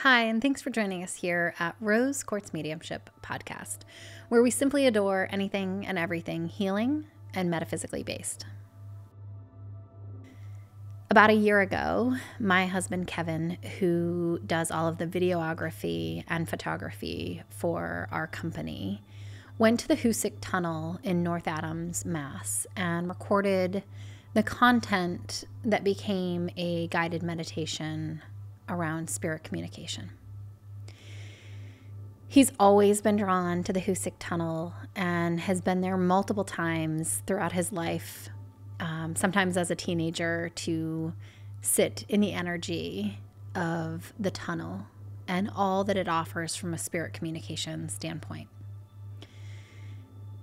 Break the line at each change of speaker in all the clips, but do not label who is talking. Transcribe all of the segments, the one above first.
Hi, and thanks for joining us here at Rose Quartz Mediumship Podcast, where we simply adore anything and everything healing and metaphysically based. About a year ago, my husband Kevin, who does all of the videography and photography for our company, went to the Hoosac Tunnel in North Adams, Mass, and recorded the content that became a guided meditation around spirit communication. He's always been drawn to the Hoosac Tunnel and has been there multiple times throughout his life, sometimes as a teenager, to sit in the energy of the tunnel and all that it offers from a spirit communication standpoint.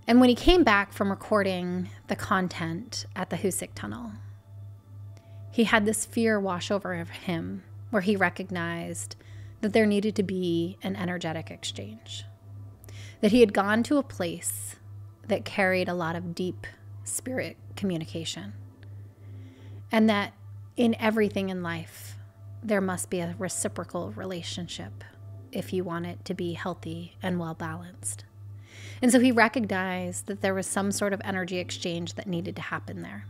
And when he came back from recording the content at the Hoosac Tunnel, he had this fear wash over him, where he recognized that there needed to be an energetic exchange, that he had gone to a place that carried a lot of deep spirit communication, and that in everything in life, there must be a reciprocal relationship if you want it to be healthy and well-balanced. And so he recognized that there was some sort of energy exchange that needed to happen there.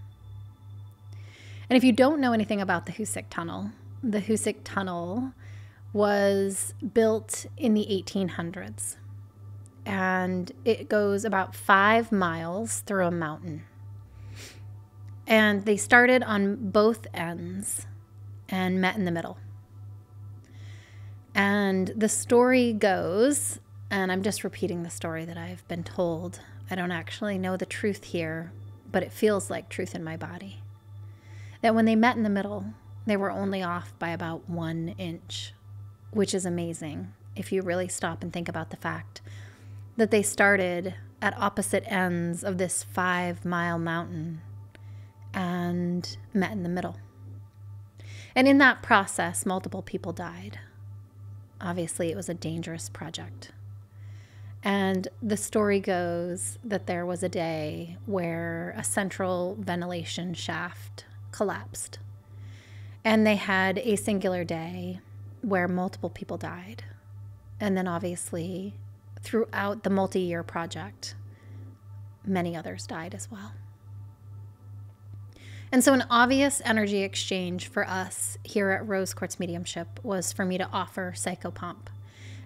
And if you don't know anything about the Hoosac Tunnel was built in the 1800s, and it goes about 5 miles through a mountain. And they started on both ends and met in the middle. And the story goes, and I'm just repeating the story that I've been told. I don't actually know the truth here, but it feels like truth in my body. That when they met in the middle, they were only off by about 1 inch, which is amazing if you really stop and think about the fact that they started at opposite ends of this 5-mile mountain and met in the middle. And in that process, multiple people died. Obviously, it was a dangerous project. And the story goes that there was a day where a central ventilation shaft collapsed. And they had a singular day where multiple people died. And then obviously, throughout the multi-year project, many others died as well. And so an obvious energy exchange for us here at Rose Quartz Mediumship was for me to offer psychopomp.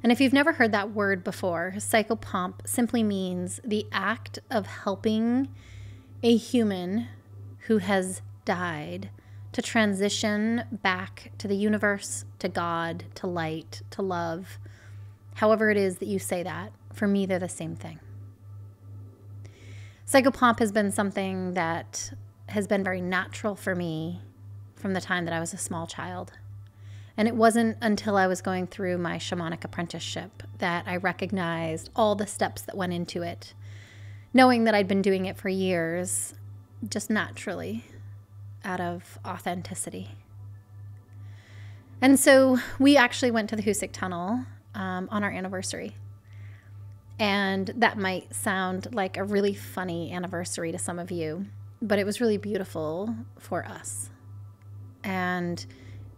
And if you've never heard that word before, psychopomp simply means the act of helping a human who has died to transition back to the universe, to God, to light, to love. However it is that you say that, for me, they're the same thing. Psychopomp has been something that has been very natural for me from the time that I was a small child. And it wasn't until I was going through my shamanic apprenticeship that I recognized all the steps that went into it, knowing that I'd been doing it for years, just naturally, out of authenticity. And so we actually went to the Hoosac Tunnel on our anniversary. And that might sound like a really funny anniversary to some of you, but it was really beautiful for us. And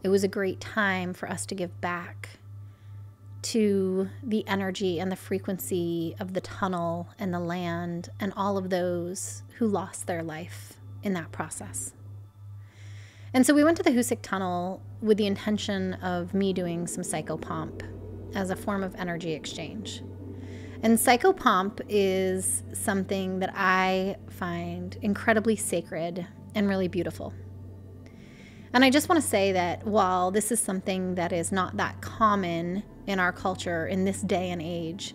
it was a great time for us to give back to the energy and the frequency of the tunnel and the land and all of those who lost their life in that process. And so we went to the Hoosac Tunnel with the intention of me doing some psychopomp as a form of energy exchange. And psychopomp is something that I find incredibly sacred and really beautiful. And I just want to say that while this is something that is not that common in our culture in this day and age,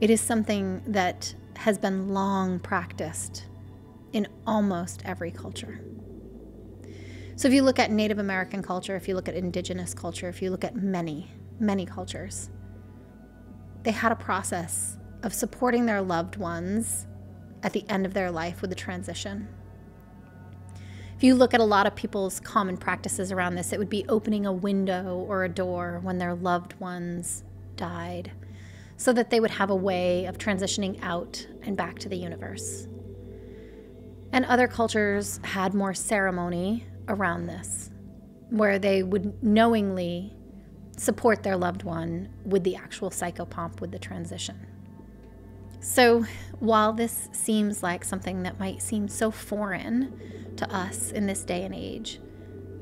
it is something that has been long practiced in almost every culture. So if you look at Native American culture, if you look at indigenous culture, if you look at many, many cultures, they had a process of supporting their loved ones at the end of their life with a transition. If you look at a lot of people's common practices around this, it would be opening a window or a door when their loved ones died, so that they would have a way of transitioning out and back to the universe. And other cultures had more ceremony around this, where they would knowingly support their loved one with the actual psychopomp, with the transition. So while this seems like something that might seem so foreign to us in this day and age,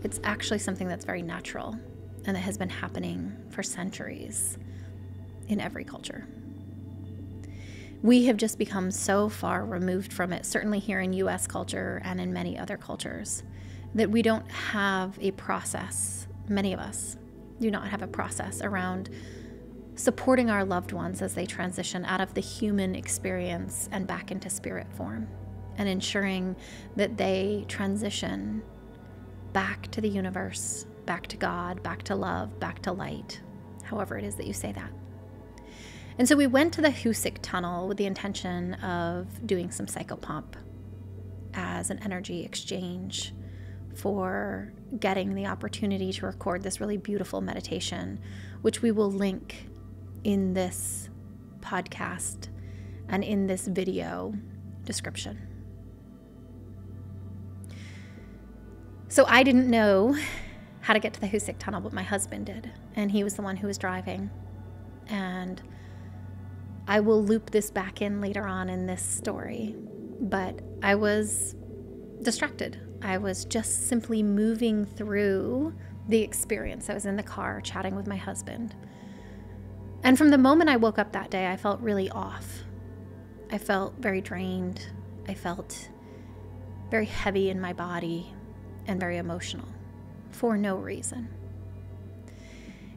it's actually something that's very natural and that has been happening for centuries in every culture. We have just become so far removed from it, certainly here in US culture and in many other cultures, that we don't have a process. Many of us do not have a process around supporting our loved ones as they transition out of the human experience and back into spirit form, and ensuring that they transition back to the universe, back to God, back to love, back to light, however it is that you say that. And so we went to the Hoosac Tunnel with the intention of doing some psychopomp as an energy exchange for getting the opportunity to record this really beautiful meditation, which we will link in this podcast and in this video description. So I didn't know how to get to the Hoosac Tunnel, but my husband did, and he was the one who was driving. And I will loop this back in later on in this story, but I was distracted. I was just simply moving through the experience. I was in the car chatting with my husband. And from the moment I woke up that day, I felt really off. I felt very drained. I felt very heavy in my body and very emotional for no reason.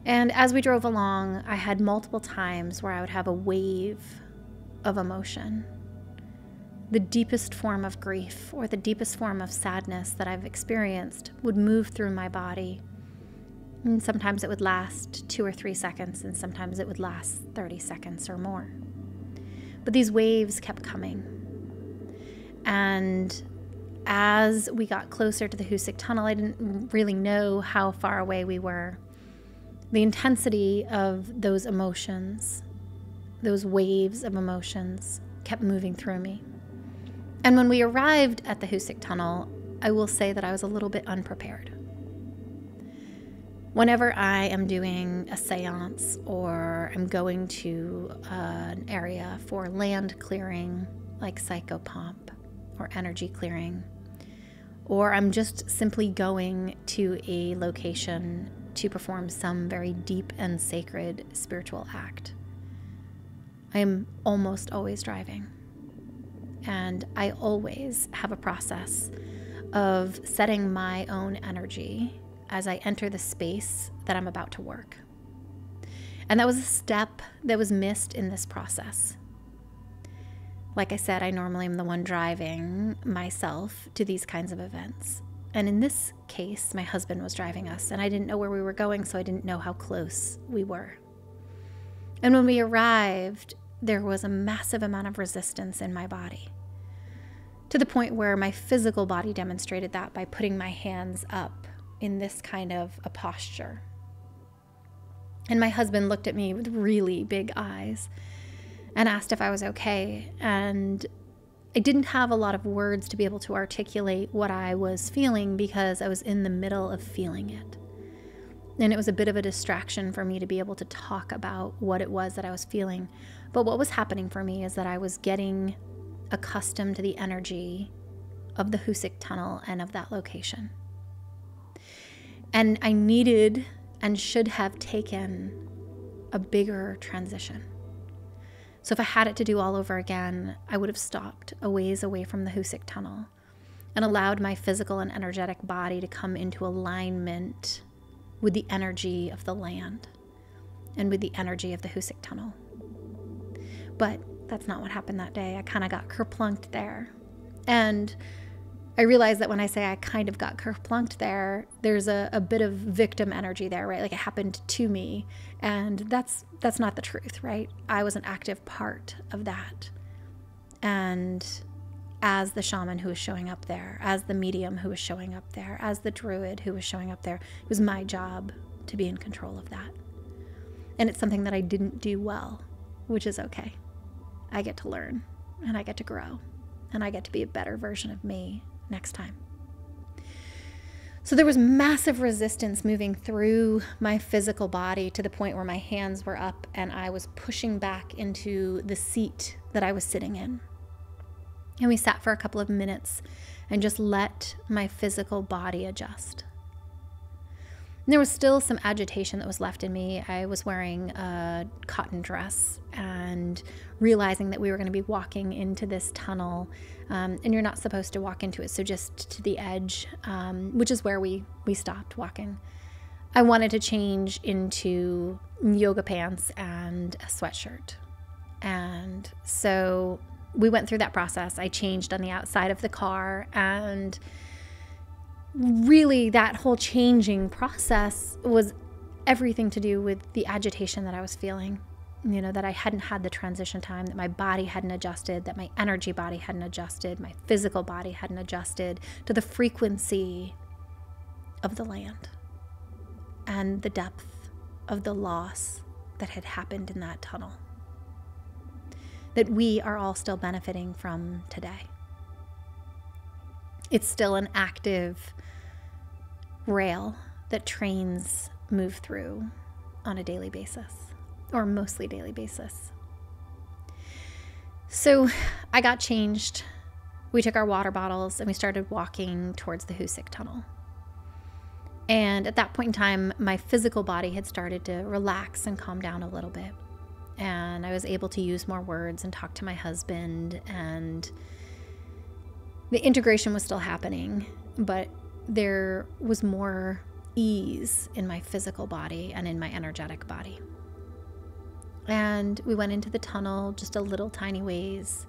And as we drove along, I had multiple times where I would have a wave of emotion. The deepest form of grief or the deepest form of sadness that I've experienced would move through my body. And sometimes it would last 2 or 3 seconds, and sometimes it would last 30 seconds or more. But these waves kept coming. And as we got closer to the Hoosac Tunnel, I didn't really know how far away we were. The intensity of those emotions, those waves of emotions, kept moving through me. And when we arrived at the Hoosac Tunnel, I will say that I was a little bit unprepared. Whenever I am doing a seance or I'm going to an area for land clearing, like psychopomp or energy clearing, or I'm just simply going to a location to perform some very deep and sacred spiritual act, I am almost always driving. And I always have a process of setting my own energy as I enter the space that I'm about to work. And that was a step that was missed in this process. Like I said, I normally am the one driving myself to these kinds of events. And in this case, my husband was driving us, and I didn't know where we were going, so I didn't know how close we were. And when we arrived, there was a massive amount of resistance in my body, to the point where my physical body demonstrated that by putting my hands up in this kind of a posture. And my husband looked at me with really big eyes and asked if I was okay. And I didn't have a lot of words to be able to articulate what I was feeling because I was in the middle of feeling it. And it was a bit of a distraction for me to be able to talk about what it was that I was feeling. But what was happening for me is that I was getting accustomed to the energy of the Hoosac Tunnel and of that location. And I needed and should have taken a bigger transition. So if I had it to do all over again, I would have stopped a ways away from the Hoosac Tunnel and allowed my physical and energetic body to come into alignment with the energy of the land and with the energy of the Hoosac Tunnel. But that's not what happened that day. I kind of got kerplunked there. And I realized that when I say I kind of got kerplunked there, there's a bit of victim energy there, right? Like it happened to me. And that's not the truth, right? I was an active part of that. And as the shaman who was showing up there, as the medium who was showing up there, as the druid who was showing up there, it was my job to be in control of that. And it's something that I didn't do well, which is okay. I get to learn, and I get to grow, and I get to be a better version of me next time. So there was massive resistance moving through my physical body to the point where my hands were up and I was pushing back into the seat that I was sitting in. And we sat for a couple of minutes and just let my physical body adjust. And there was still some agitation that was left in me. I was wearing a cotton dress and realizing that we were going to be walking into this tunnel, and you're not supposed to walk into it, so just to the edge, which is where we stopped walking. I wanted to change into yoga pants and a sweatshirt. And so we went through that process. I changed on the outside of the car, and really that whole changing process was everything to do with the agitation that I was feeling. You know, that I hadn't had the transition time, that my body hadn't adjusted, that my energy body hadn't adjusted, my physical body hadn't adjusted to the frequency of the land and the depth of the loss that had happened in that tunnel, that we are all still benefiting from today. It's still an active rail that trains move through on a daily basis, or mostly daily basis. So I got changed. We took our water bottles and we started walking towards the Hoosac Tunnel. And at that point in time, my physical body had started to relax and calm down a little bit. And I was able to use more words and talk to my husband, and the integration was still happening, but there was more ease in my physical body and in my energetic body. And we went into the tunnel just a little tiny ways.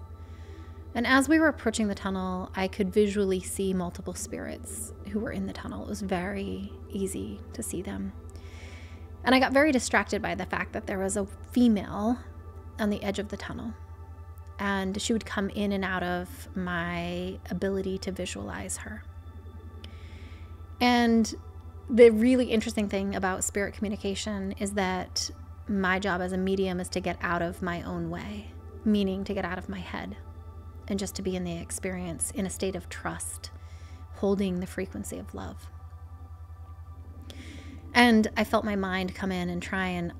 And as we were approaching the tunnel, I could visually see multiple spirits who were in the tunnel. It was very easy to see them. And I got very distracted by the fact that there was a female on the edge of the tunnel. And she would come in and out of my ability to visualize her. And the really interesting thing about spirit communication is that my job as a medium is to get out of my own way, meaning to get out of my head and just to be in the experience in a state of trust, holding the frequency of love. And I felt my mind come in and try and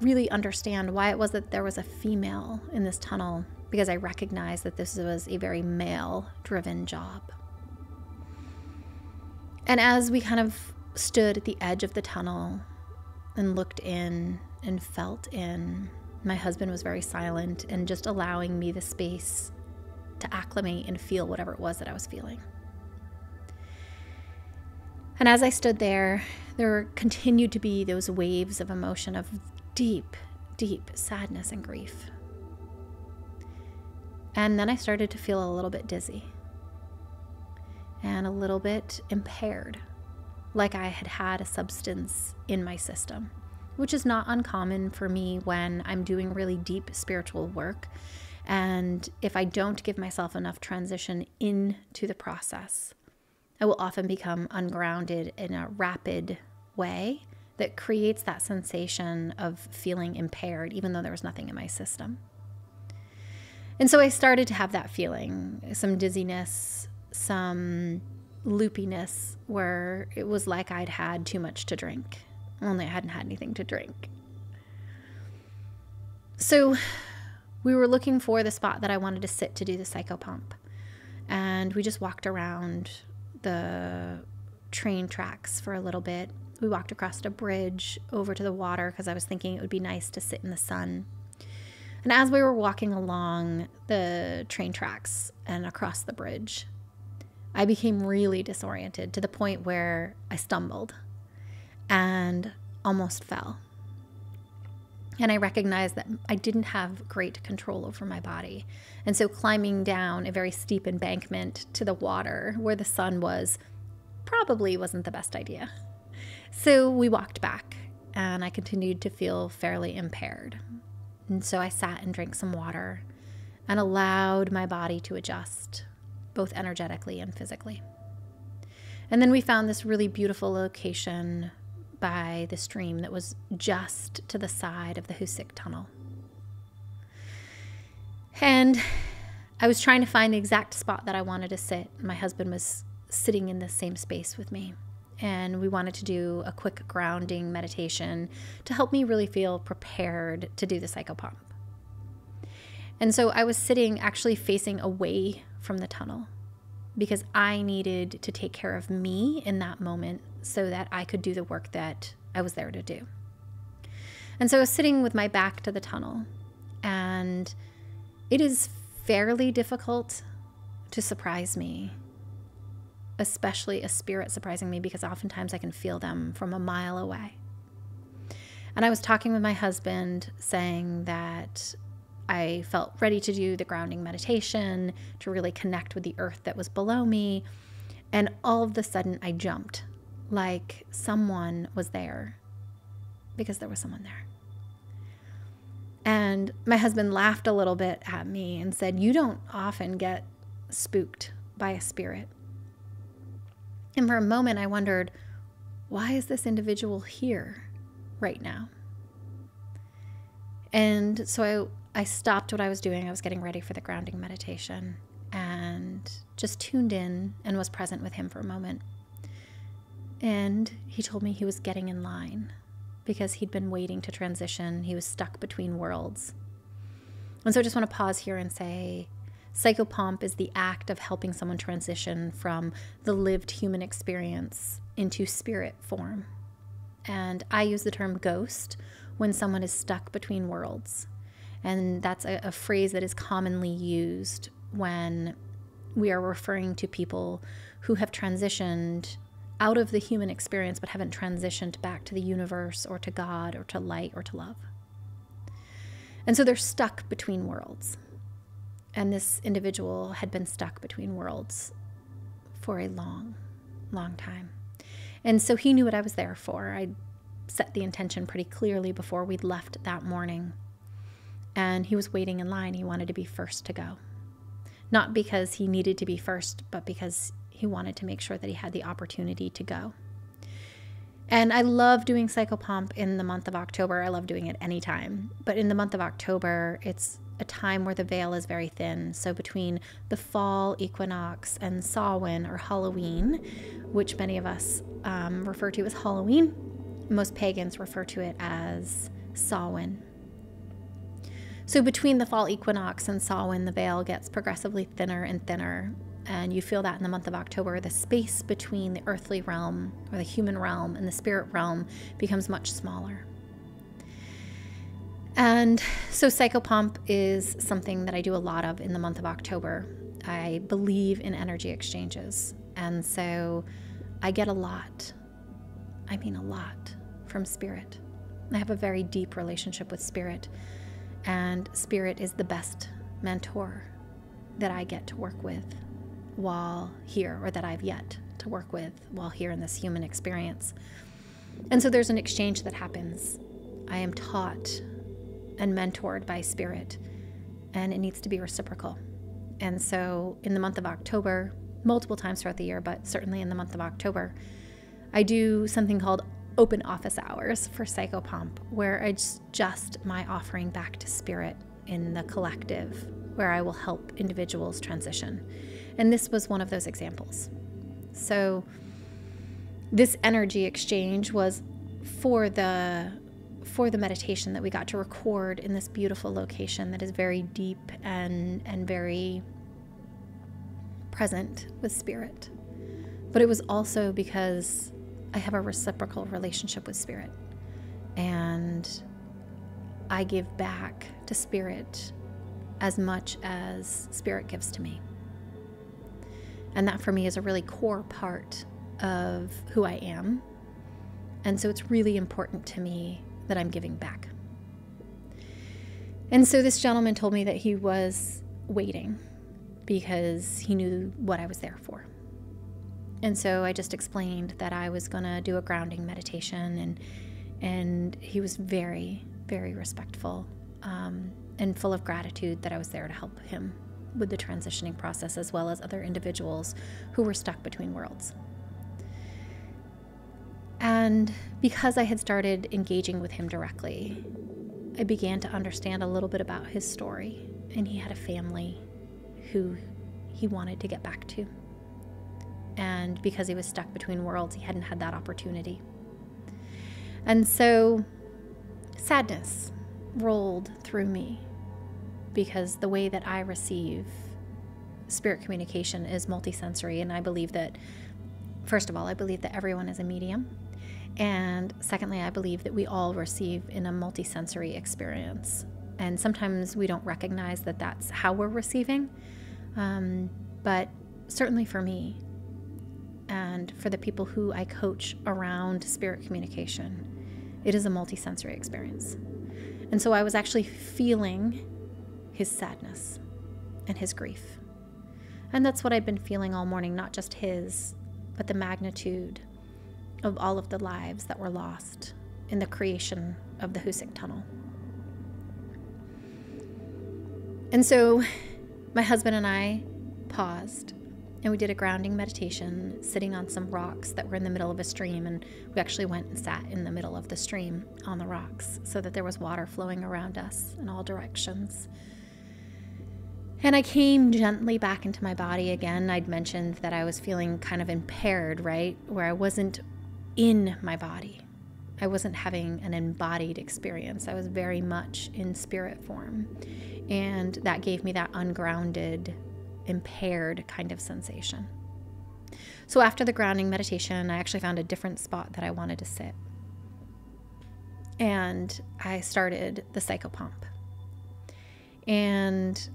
really understand why it was that there was a female in this tunnel, because I recognized that this was a very male-driven job. And as we kind of stood at the edge of the tunnel and looked in and felt in, my husband was very silent and just allowing me the space to acclimate and feel whatever it was that I was feeling. And as I stood there continued to be those waves of emotion of deep, deep sadness and grief. And then I started to feel a little bit dizzy and a little bit impaired, like I had had a substance in my system, which is not uncommon for me when I'm doing really deep spiritual work. And if I don't give myself enough transition into the process, I will often become ungrounded in a rapid way that creates that sensation of feeling impaired, even though there was nothing in my system. And so I started to have that feeling, some dizziness, some loopiness, where it was like I'd had too much to drink, only I hadn't had anything to drink. So we were looking for the spot that I wanted to sit to do the psychopump. And we just walked around the train tracks for a little bit. We walked across a bridge over to the water because I was thinking it would be nice to sit in the sun. And as we were walking along the train tracks and across the bridge, I became really disoriented to the point where I stumbled and almost fell. And I recognized that I didn't have great control over my body. And so climbing down a very steep embankment to the water where the sun was probably wasn't the best idea. So we walked back and I continued to feel fairly impaired. And so I sat and drank some water and allowed my body to adjust, both energetically and physically. And then we found this really beautiful location by the stream that was just to the side of the Hoosac Tunnel. And I was trying to find the exact spot that I wanted to sit. My husband was sitting in the same space with me. And we wanted to do a quick grounding meditation to help me really feel prepared to do the psychopomp. And so I was sitting actually facing away from the tunnel because I needed to take care of me in that moment so that I could do the work that I was there to do. And so I was sitting with my back to the tunnel, and it is fairly difficult to surprise me, especially a spirit surprising me, because oftentimes I can feel them from a mile away. And I was talking with my husband saying that I felt ready to do the grounding meditation, to really connect with the earth that was below me. And all of a sudden I jumped like someone was there, because there was someone there. And my husband laughed a little bit at me and said, "You don't often get spooked by a spirit." And for a moment I wondered, why is this individual here right now? And so I stopped what I was doing. I was getting ready for the grounding meditation and just tuned in and was present with him for a moment. And he told me he was getting in line because he'd been waiting to transition. He was stuck between worlds. And so I just want to pause here and say, psychopomp is the act of helping someone transition from the lived human experience into spirit form. And I use the term ghost when someone is stuck between worlds. And that's a phrase that is commonly used when we are referring to people who have transitioned out of the human experience but haven't transitioned back to the universe or to God or to light or to love. And so they're stuck between worlds. And this individual had been stuck between worlds for a long, long time. And so he knew what I was there for. I set the intention pretty clearly before we'd left that morning. And he was waiting in line. He wanted to be first to go. Not because he needed to be first, but because he wanted to make sure that he had the opportunity to go. And I love doing psychopomp in the month of October. I love doing it anytime. But in the month of October, it's a time where the veil is very thin. So between the fall equinox and Samhain, or Halloween, which many of us refer to as Halloween, most pagans refer to it as Samhain. So between the fall equinox and Samhain, the veil gets progressively thinner and thinner. And you feel that in the month of October, the space between the earthly realm or the human realm and the spirit realm becomes much smaller. And so psychopomp is something that I do a lot of in the month of October. I believe in energy exchanges. And so I get a lot, I mean a lot, from spirit. I have a very deep relationship with spirit. And spirit is the best mentor that I get to work with while here, or that I've yet to work with while here in this human experience. And so there's an exchange that happens. I am taught and mentored by spirit, and it needs to be reciprocal. And so in the month of October, multiple times throughout the year, but certainly in the month of October, I do something called open office hours for psychopomp, where it's just my offering back to spirit in the collective, where I will help individuals transition. And this was one of those examples. So this energy exchange was for the meditation that we got to record in this beautiful location that is very deep and very present with spirit. But it was also because I have a reciprocal relationship with spirit, and I give back to spirit as much as spirit gives to me. And that for me is a really core part of who I am. And so it's really important to me that I'm giving back. And so this gentleman told me that he was waiting because he knew what I was there for. And so I just explained that I was going to do a grounding meditation, and he was very, very respectful and full of gratitude that I was there to help him with the transitioning process, as well as other individuals who were stuck between worlds. And because I had started engaging with him directly, I began to understand a little bit about his story, and he had a family who he wanted to get back to. And because he was stuck between worlds, he hadn't had that opportunity. And so sadness rolled through me, because the way that I receive spirit communication is multisensory. And I believe that, first of all, I believe that everyone is a medium. And secondly, I believe that we all receive in a multisensory experience. And sometimes we don't recognize that that's how we're receiving. But certainly for me, and for the people who I coach around spirit communication, it is a multisensory experience. And so I was actually feeling his sadness and his grief. And that's what I'd been feeling all morning, not just his, but the magnitude of all of the lives that were lost in the creation of the Hoosac Tunnel. And so my husband and I paused, and we did a grounding meditation sitting on some rocks that were in the middle of a stream. And we actually went and sat in the middle of the stream on the rocks so that there was water flowing around us in all directions. And I came gently back into my body again. I'd mentioned that I was feeling kind of impaired, right? Where I wasn't in my body. I wasn't having an embodied experience. I was very much in spirit form. And that gave me that ungrounded, impaired kind of sensation. So after the grounding meditation, I actually found a different spot that I wanted to sit. And I started the psychopomp. And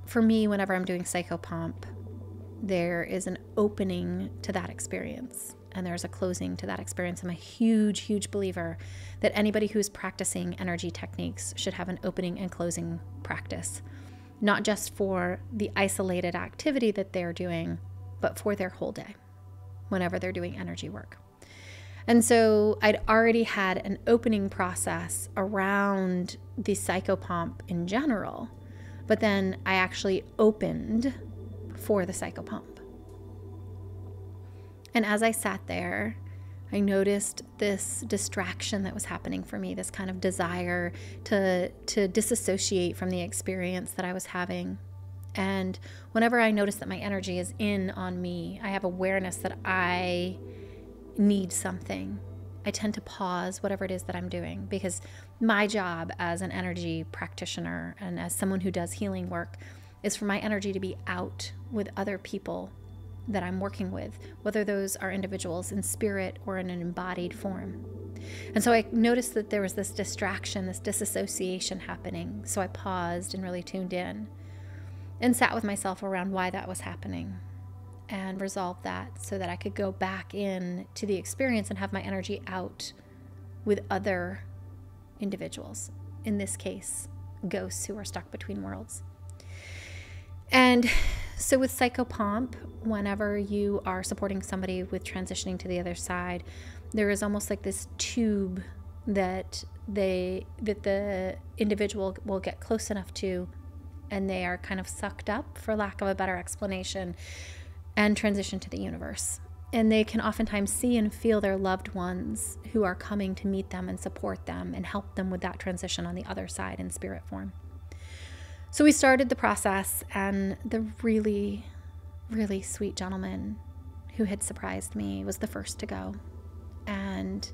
for me, whenever I'm doing psychopomp, there is an opening to that experience, and there's a closing to that experience. I'm a huge, huge believer that anybody who's practicing energy techniques should have an opening and closing practice, not just for the isolated activity that they're doing, but for their whole day, whenever they're doing energy work. And so I'd already had an opening process around the psychopomp in general, but then I actually opened for the psychopomp. And as I sat there, I noticed this distraction that was happening for me, this kind of desire to disassociate from the experience that I was having. And whenever I notice that my energy is in on me, I have awareness that I need something. I tend to pause whatever it is that I'm doing, because my job as an energy practitioner and as someone who does healing work is for my energy to be out with other people that I'm working with, whether those are individuals in spirit or in an embodied form. And so I noticed that there was this distraction, this disassociation happening. So I paused and really tuned in and sat with myself around why that was happening, and resolve that so that I could go back in to the experience and have my energy out with other individuals, in this case, ghosts who are stuck between worlds. And so with psychopomp, whenever you are supporting somebody with transitioning to the other side, there is almost like this tube that the individual will get close enough to, and they are kind of sucked up, for lack of a better explanation, and transition to the universe. And they can oftentimes see and feel their loved ones who are coming to meet them and support them and help them with that transition on the other side in spirit form. So we started the process, and the really, really sweet gentleman who had surprised me was the first to go. And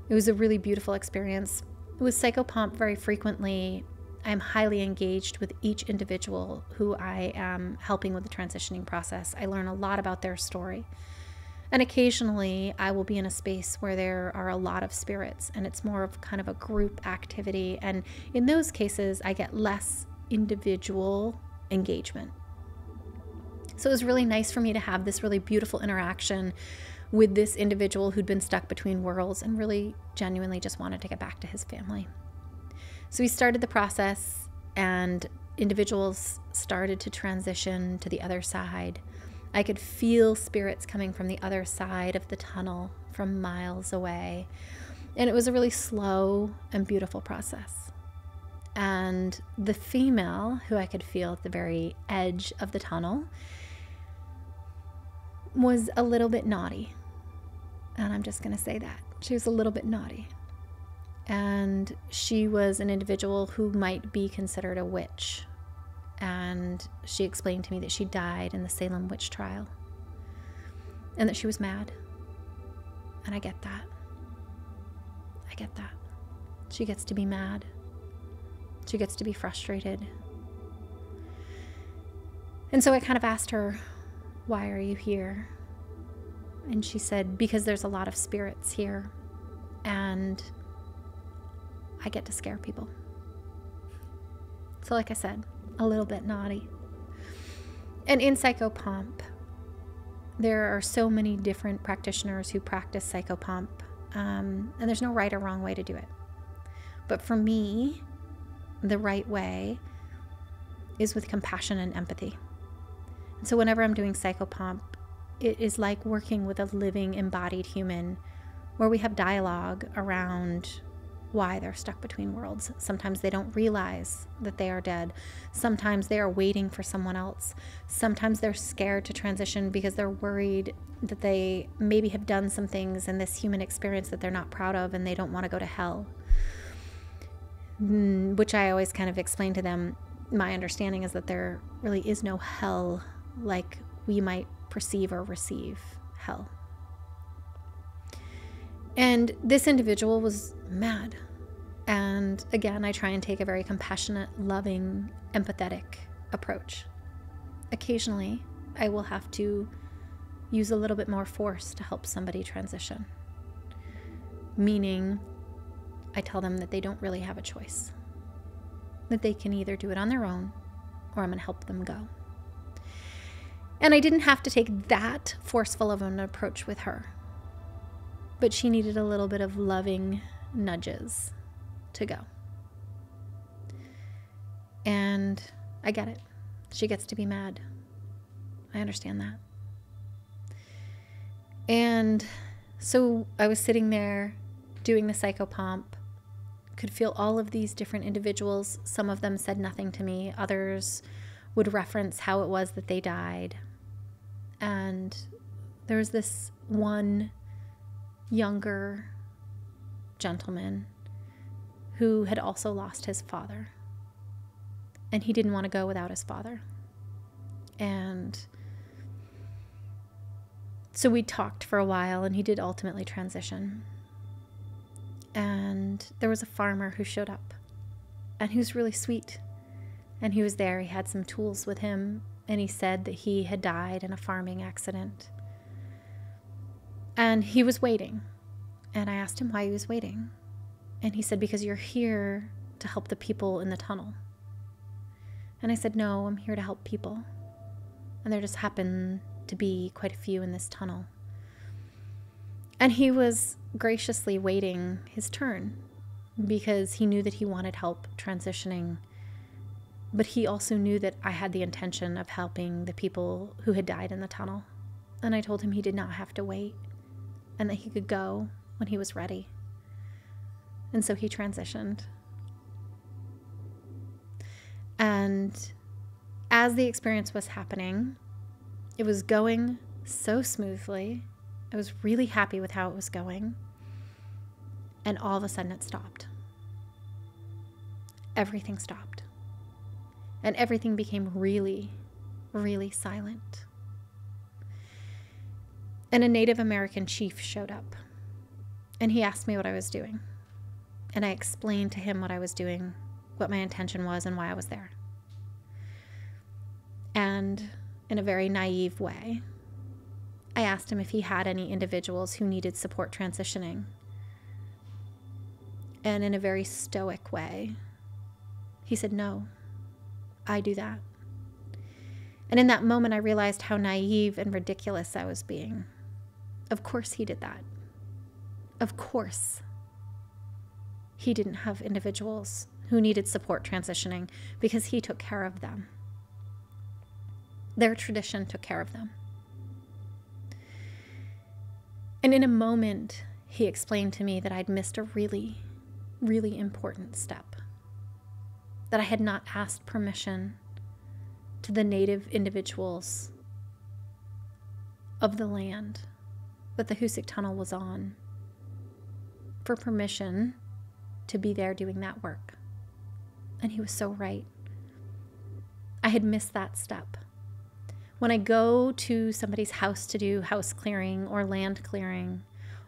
it was a really beautiful experience. With psychopomp, very frequently, I'm highly engaged with each individual who I am helping with the transitioning process. I learn a lot about their story. And occasionally I will be in a space where there are a lot of spirits, and it's more of kind of a group activity. And in those cases, I get less individual engagement. So it was really nice for me to have this really beautiful interaction with this individual who'd been stuck between worlds and really genuinely just wanted to get back to his family. So we started the process, and individuals started to transition to the other side. I could feel spirits coming from the other side of the tunnel from miles away. And it was a really slow and beautiful process. And the female, who I could feel at the very edge of the tunnel, was a little bit naughty. And I'm just going to say that. She was a little bit naughty. And she was an individual who might be considered a witch. And she explained to me that she died in the Salem witch trial. and that she was mad. And I get that. I get that. She gets to be mad. She gets to be frustrated. And so I kind of asked her, why are you here? And she said, because there's a lot of spirits here, and I get to scare people. So like I said, a little bit naughty. And in psychopomp, there are so many different practitioners who practice psychopomp, and there's no right or wrong way to do it. But for me, the right way is with compassion and empathy. And so whenever I'm doing psychopomp, it is like working with a living, embodied human where we have dialogue around why they're stuck between worlds. Sometimes they don't realize that they are dead. Sometimes they are waiting for someone else. Sometimes they're scared to transition because they're worried that they maybe have done some things in this human experience that they're not proud of, and they don't want to go to hell. Which I always kind of explain to them, my understanding is that there really is no hell like we might perceive or receive hell. And this individual was mad. And again, I try and take a very compassionate, loving, empathetic approach. Occasionally, I will have to use a little bit more force to help somebody transition. Meaning, I tell them that they don't really have a choice. That they can either do it on their own, or I'm going to help them go. And I didn't have to take that forceful of an approach with her. But she needed a little bit of loving nudges to go. And I get it. She gets to be mad. I understand that. And so I was sitting there doing the psychopomp, could feel all of these different individuals. Some of them said nothing to me. Others would reference how it was that they died. And there was this one younger gentleman who had also lost his father. And he didn't want to go without his father. And so we talked for a while, and he did ultimately transition. And there was a farmer who showed up, and he was really sweet. And he was there. He had some tools with him, and he said that he had died in a farming accident. And he was waiting. And I asked him why he was waiting. And he said, because you're here to help the people in the tunnel. And I said, no, I'm here to help people. And there just happened to be quite a few in this tunnel. And he was graciously waiting his turn because he knew that he wanted help transitioning. But he also knew that I had the intention of helping the people who had died in the tunnel. And I told him he did not have to wait and that he could go when he was ready. And so he transitioned. And as the experience was happening, it was going so smoothly. I was really happy with how it was going. And all of a sudden it stopped. Everything stopped. And everything became really, really silent. And a Native American chief showed up. And he asked me what I was doing. And I explained to him what I was doing, what my intention was, and why I was there. And in a very naive way, I asked him if he had any individuals who needed support transitioning. And in a very stoic way, he said, no, I do that. And in that moment, I realized how naive and ridiculous I was being. Of course he did that. Of course he didn't have individuals who needed support transitioning because he took care of them. Their tradition took care of them. And in a moment, he explained to me that I'd missed a really, really important step. That I had not asked permission to the native individuals of the land that the Hoosac Tunnel was on for permission to be there doing that work. And he was so right. I had missed that step. When I go to somebody's house to do house clearing or land clearing,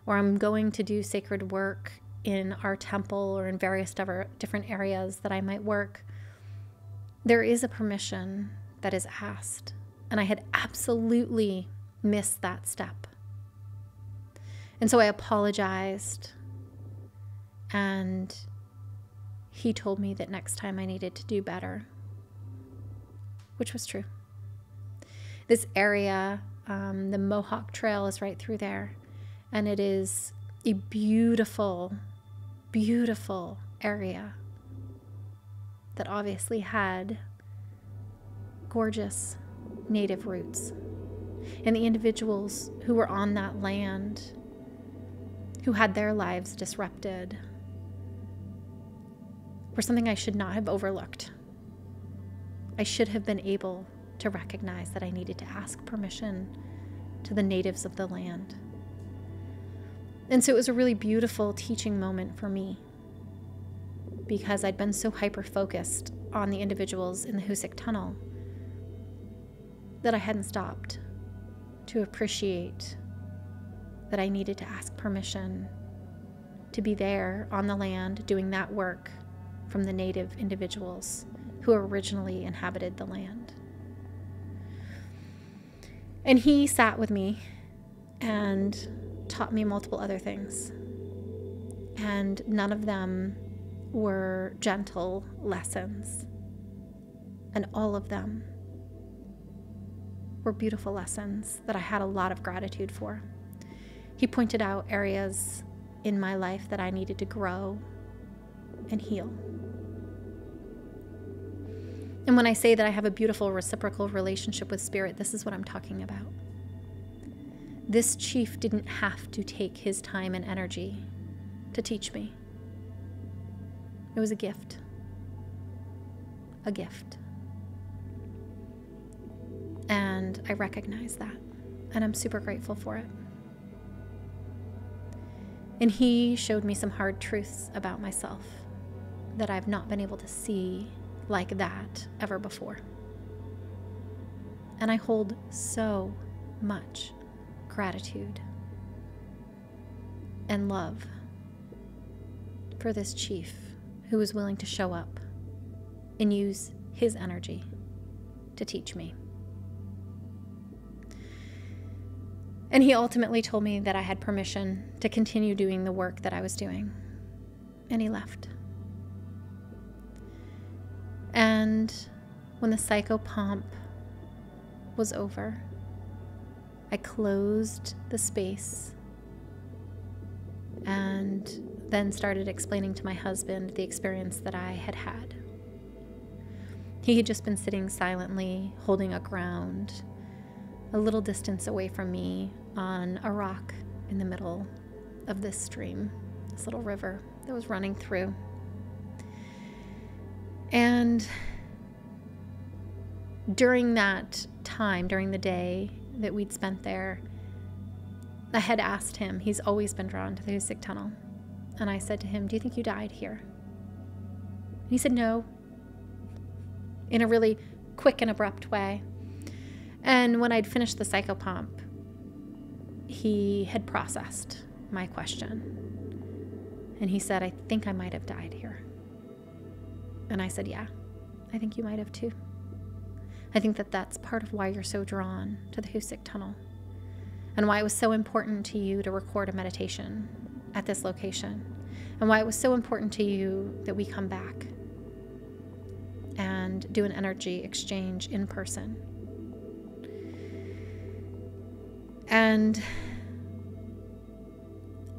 or I'm going to do sacred work in our temple or in various different areas that I might work, there is a permission that is asked. And I had absolutely missed that step. And so I apologized, and he told me that next time I needed to do better, which was true. This area, the Mohawk Trail is right through there, and it is a beautiful, beautiful area that obviously had gorgeous native roots. And the individuals who were on that land, who had their lives disrupted, were something I should not have overlooked. I should have been able to recognize that I needed to ask permission to the natives of the land. And so it was a really beautiful teaching moment for me, because I'd been so hyper-focused on the individuals in the Hoosac Tunnel that I hadn't stopped to appreciate that I needed to ask permission to be there on the land doing that work from the native individuals who originally inhabited the land. And he sat with me and taught me multiple other things. And none of them were gentle lessons. And all of them were beautiful lessons that I had a lot of gratitude for. He pointed out areas in my life that I needed to grow and heal. And when I say that I have a beautiful reciprocal relationship with Spirit, this is what I'm talking about. This chief didn't have to take his time and energy to teach me. It was a gift. A gift. And I recognize that. And I'm super grateful for it. And he showed me some hard truths about myself that I've not been able to see like that ever before. And I hold so much gratitude and love for this chief who was willing to show up and use his energy to teach me. And he ultimately told me that I had permission to continue doing the work that I was doing. And he left. And when the psychopomp was over, I closed the space and then started explaining to my husband the experience that I had had. He had just been sitting silently, holding a ground, a little distance away from me on a rock in the middle of this stream, this little river that was running through. And during that time, during the day that we'd spent there, I had asked him, he's always been drawn to the Hoosac Tunnel, and I said to him, "Do you think you died here?" And he said no, in a really quick and abrupt way. And when I'd finished the psychopomp, he had processed my question. And he said, "I think I might have died here." And I said, "Yeah, I think you might have too. I think that that's part of why you're so drawn to the Hoosac Tunnel, and why it was so important to you to record a meditation at this location, and why it was so important to you that we come back and do an energy exchange in person." And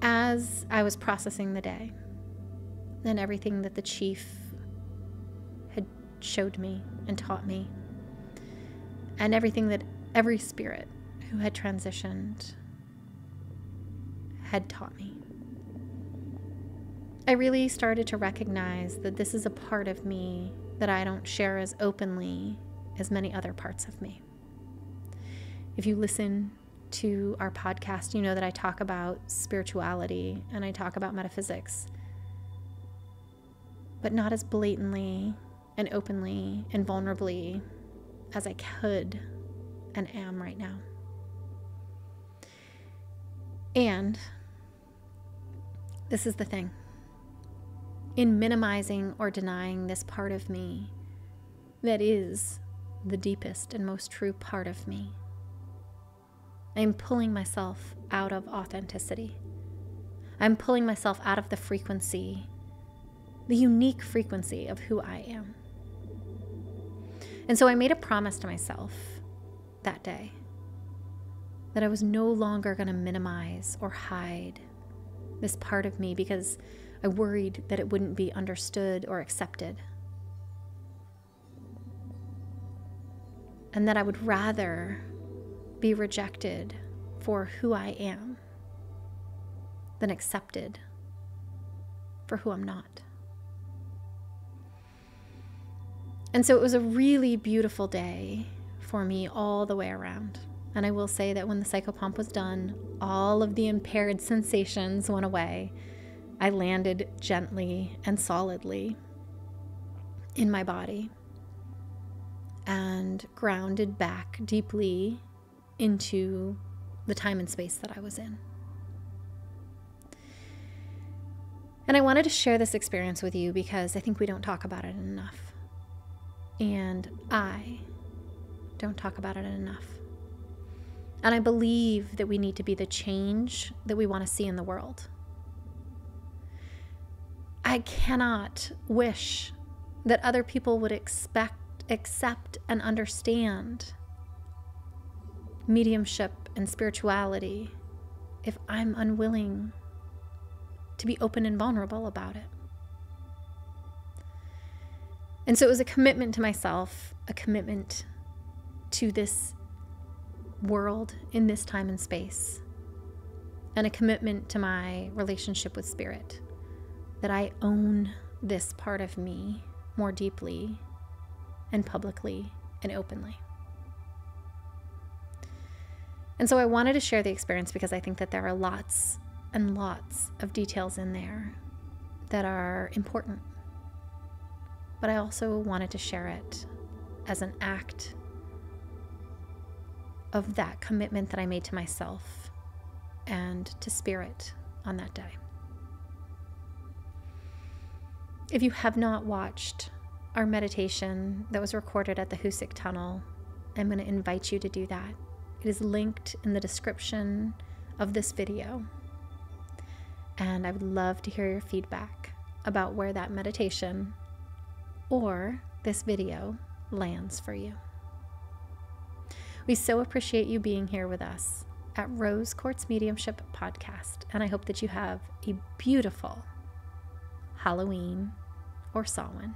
as I was processing the day and everything that the chief had showed me and taught me, and everything that every spirit who had transitioned had taught me, I really started to recognize that this is a part of me that I don't share as openly as many other parts of me. If you listen to our podcast, you know that I talk about spirituality and I talk about metaphysics, but not as blatantly and openly and vulnerably as I could and am right now. And this is the thing. In minimizing or denying this part of me that is the deepest and most true part of me, I'm pulling myself out of authenticity. I'm pulling myself out of the frequency, the unique frequency of who I am. And so I made a promise to myself that day that I was no longer going to minimize or hide this part of me because I worried that it wouldn't be understood or accepted. And that I would rather be rejected for who I am than accepted for who I'm not. And so it was a really beautiful day for me all the way around. And I will say that when the psychopomp was done, all of the impaired sensations went away. I landed gently and solidly in my body and grounded back deeply into the time and space that I was in. And I wanted to share this experience with you because I think we don't talk about it enough. And I don't talk about it enough. And I believe that we need to be the change that we want to see in the world. I cannot wish that other people would accept, and understand mediumship and spirituality if I'm unwilling to be open and vulnerable about it. And so it was a commitment to myself, a commitment to this world in this time and space, and a commitment to my relationship with spirit, that I own this part of me more deeply and publicly and openly. And so I wanted to share the experience because I think that there are lots and lots of details in there that are important. But I also wanted to share it as an act of that commitment that I made to myself and to spirit on that day. If you have not watched our meditation that was recorded at the Hoosac Tunnel, I'm going to invite you to do that. It is linked in the description of this video. And I would love to hear your feedback about where that meditation or this video lands for you. We so appreciate you being here with us at Rose Quartz Mediumship Podcast, and I hope that you have a beautiful Halloween or Samhain.